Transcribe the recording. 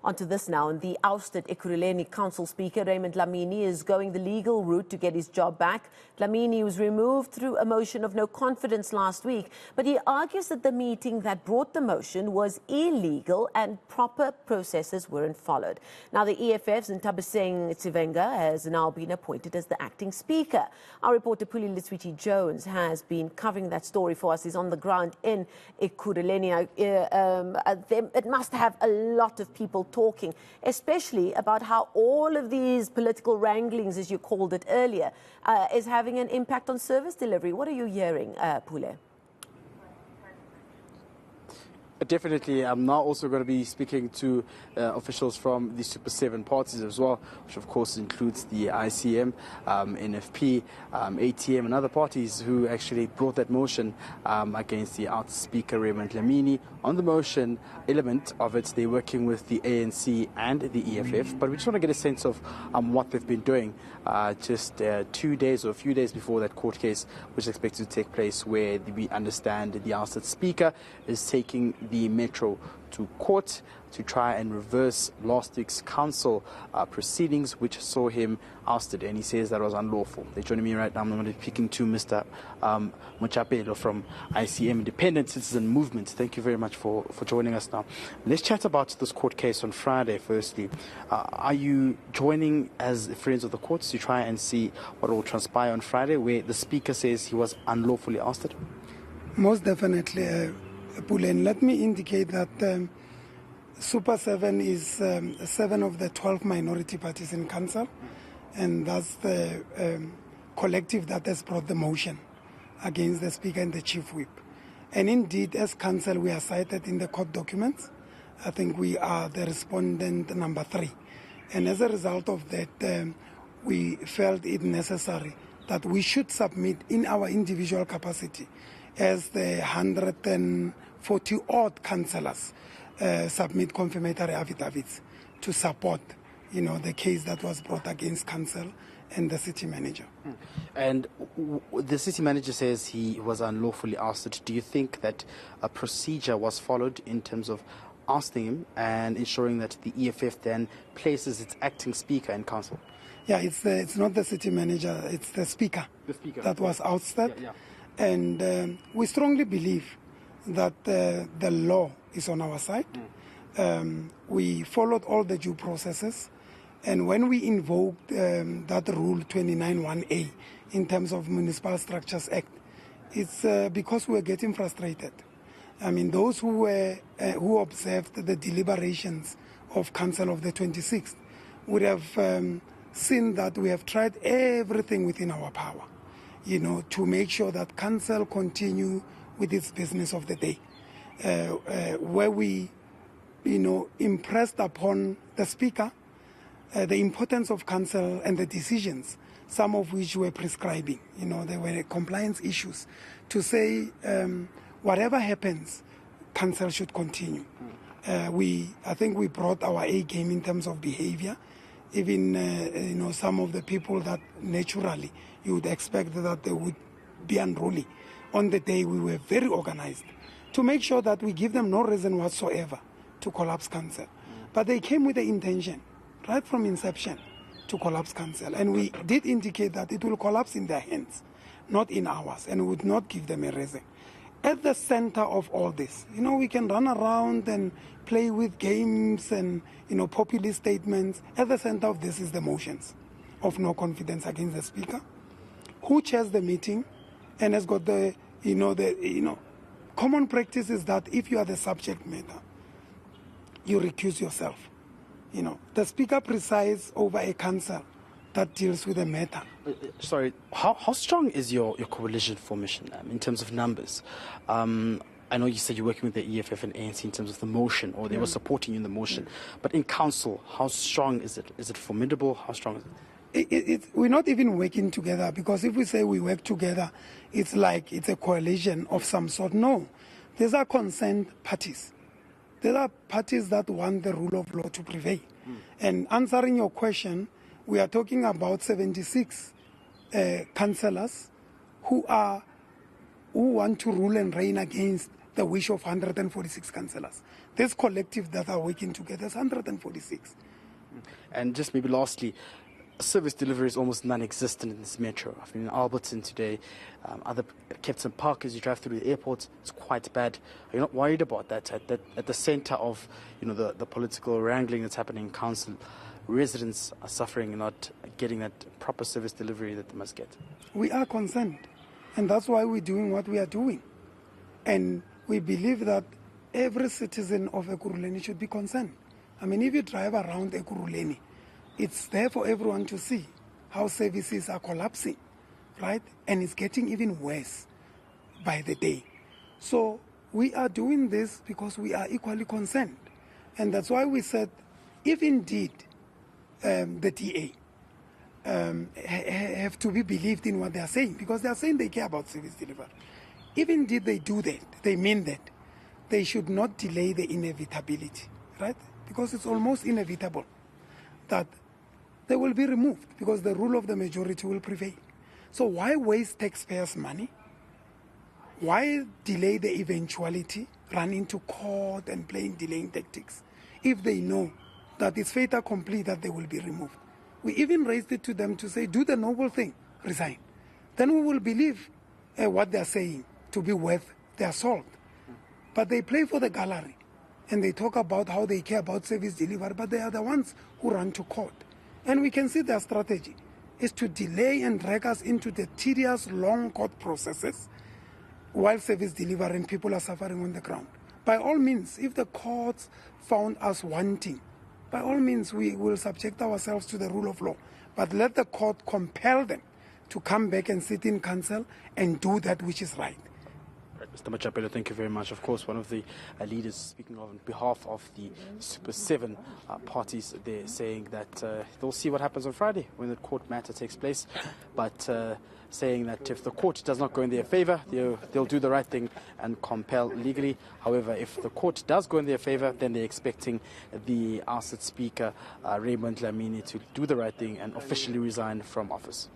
Onto this now, and the ousted Ekurhuleni Council Speaker Raymond Dlamini is going the legal route to get his job back. Dlamini was removed through a motion of no confidence last week, but he argues that the meeting that brought the motion was illegal and proper processes weren't followed. Now, the EFF's Instability has now been appointed as the acting speaker. Our reporter Pule Letshwiti-Jones has been covering that story for us. He's on the ground in Ekurhuleni. It must have a lot of people talking, especially about how all of these political wranglings, as you called it earlier, is having an impact on service delivery. What are you hearing, Pule? Definitely, I'm now also going to be speaking to officials from the Super 7 parties as well, which of course includes the ICM, NFP, ATM and other parties who actually brought that motion against the out speaker Raymond Dlamini. On the motion element of it, they're working with the ANC and the EFF, but we just want to get a sense of what they've been doing just 2 days or a few days before that court case, which is expected to take place, where we understand the ousted speaker is taking the Metro to court to try and reverse last week's council proceedings, which saw him ousted, and he says that was unlawful. They're joining me right now. I'm going to be speaking to Mr. Mochapelo from ICM, Independent Citizen Movement. Thank you very much for joining us now. Let's chat about this court case on Friday, firstly. Are you joining as friends of the courts to try and see what will transpire on Friday, where the speaker says he was unlawfully ousted? Most definitely, Pule, and let me indicate that Super 7 is 7 of the 12 minority parties in council, and that's the collective that has brought the motion against the speaker and the chief whip. And indeed, as council, we are cited in the court documents. I think we are the respondent number 3. And as a result of that, we felt it necessary that we should submit in our individual capacity as the 140-odd councillors submit confirmatory affidavits to support, the case that was brought against council and the city manager. And the city manager says he was unlawfully ousted. Do you think that a procedure was followed in terms of ousting him and ensuring that the EFF then places its acting speaker in council? Yeah, it's not the city manager, it's the speaker, that was ousted. Yeah. And we strongly believe that the law is on our side. We followed all the due processes. And when we invoked that rule 29(1)A in terms of Municipal Structures Act, it's because we were getting frustrated. I mean, those who observed the deliberations of Council of the 26th would have seen that we have tried everything within our power, to make sure that council continue with its business of the day, where we, impressed upon the speaker the importance of council and the decisions, some of which were prescribing, there were compliance issues, to say whatever happens, council should continue. I think we brought our A game in terms of behavior. Even, some of the people that naturally you would expect that they would be unruly. On the day, we were very organized to make sure that we give them no reason whatsoever to collapse council. But they came with the intention, right from inception, to collapse council. And we did indicate that it will collapse in their hands, not in ours, and we would not give them a reason. At the center of all this, we can run around and play with games and, populist statements. At the center of this is the motions of no confidence against the speaker, who chairs the meeting and has got the common practice is that if you are the subject matter, you recuse yourself. The speaker presides over a council that deals with the matter. Sorry, how strong is your coalition formation in terms of numbers? I know you said you're working with the EFF and ANC in terms of the motion, or they were supporting you in the motion. But in council, how strong is it? Is it formidable? How strong is it? We're not even working together, because if we say we work together, it's like it's a coalition of some sort. No, these are concerned parties. There are parties that want the rule of law to prevail. And answering your question, we are talking about 76 councillors who want to rule and reign against the wish of 146 councillors. This collective that are working together is 146. And just maybe lastly, service delivery is almost non-existent in this metro. I've been in Alberton today, other Kempton Park as you drive through the airport, it's quite bad. Are you not worried about that at the centre of the political wrangling that's happening in council? Residents are suffering and not getting that proper service delivery that they must get. We are concerned, and that's why we're doing what we are doing. And we believe that every citizen of Ekurhuleni should be concerned. I mean, if you drive around Ekurhuleni, it's there for everyone to see how services are collapsing, right? And it's getting even worse by the day. So we are doing this because we are equally concerned. And that's why we said, if indeed the DA have to be believed in what they are saying, because they are saying they care about service delivery. If indeed they do that, they mean that, they should not delay the inevitability, right? Because it's almost inevitable that they will be removed because the rule of the majority will prevail. So why waste taxpayers' money? Why delay the eventuality, run into court and playing delaying tactics, if they know that it's fait accompli that they will be removed? We even raised it to them to say, do the noble thing, resign. Then we will believe what they're saying to be worth their salt. But they play for the gallery, and they talk about how they care about service delivery, but they are the ones who run to court. And we can see their strategy is to delay and drag us into the tedious, long court processes while service delivery and people are suffering on the ground. By all means, if the courts found us wanting, by all means, we will subject ourselves to the rule of law. But let the court compel them to come back and sit in council and do that which is right. Mr. Machapelo, thank you very much. Of course, one of the leaders speaking on behalf of the Super 7 parties, they're saying that they'll see what happens on Friday when the court matter takes place, but saying that if the court does not go in their favour, they'll do the right thing and compel legally. However, if the court does go in their favour, then they're expecting the ousted Speaker, Raymond Dlamini, to do the right thing and officially resign from office.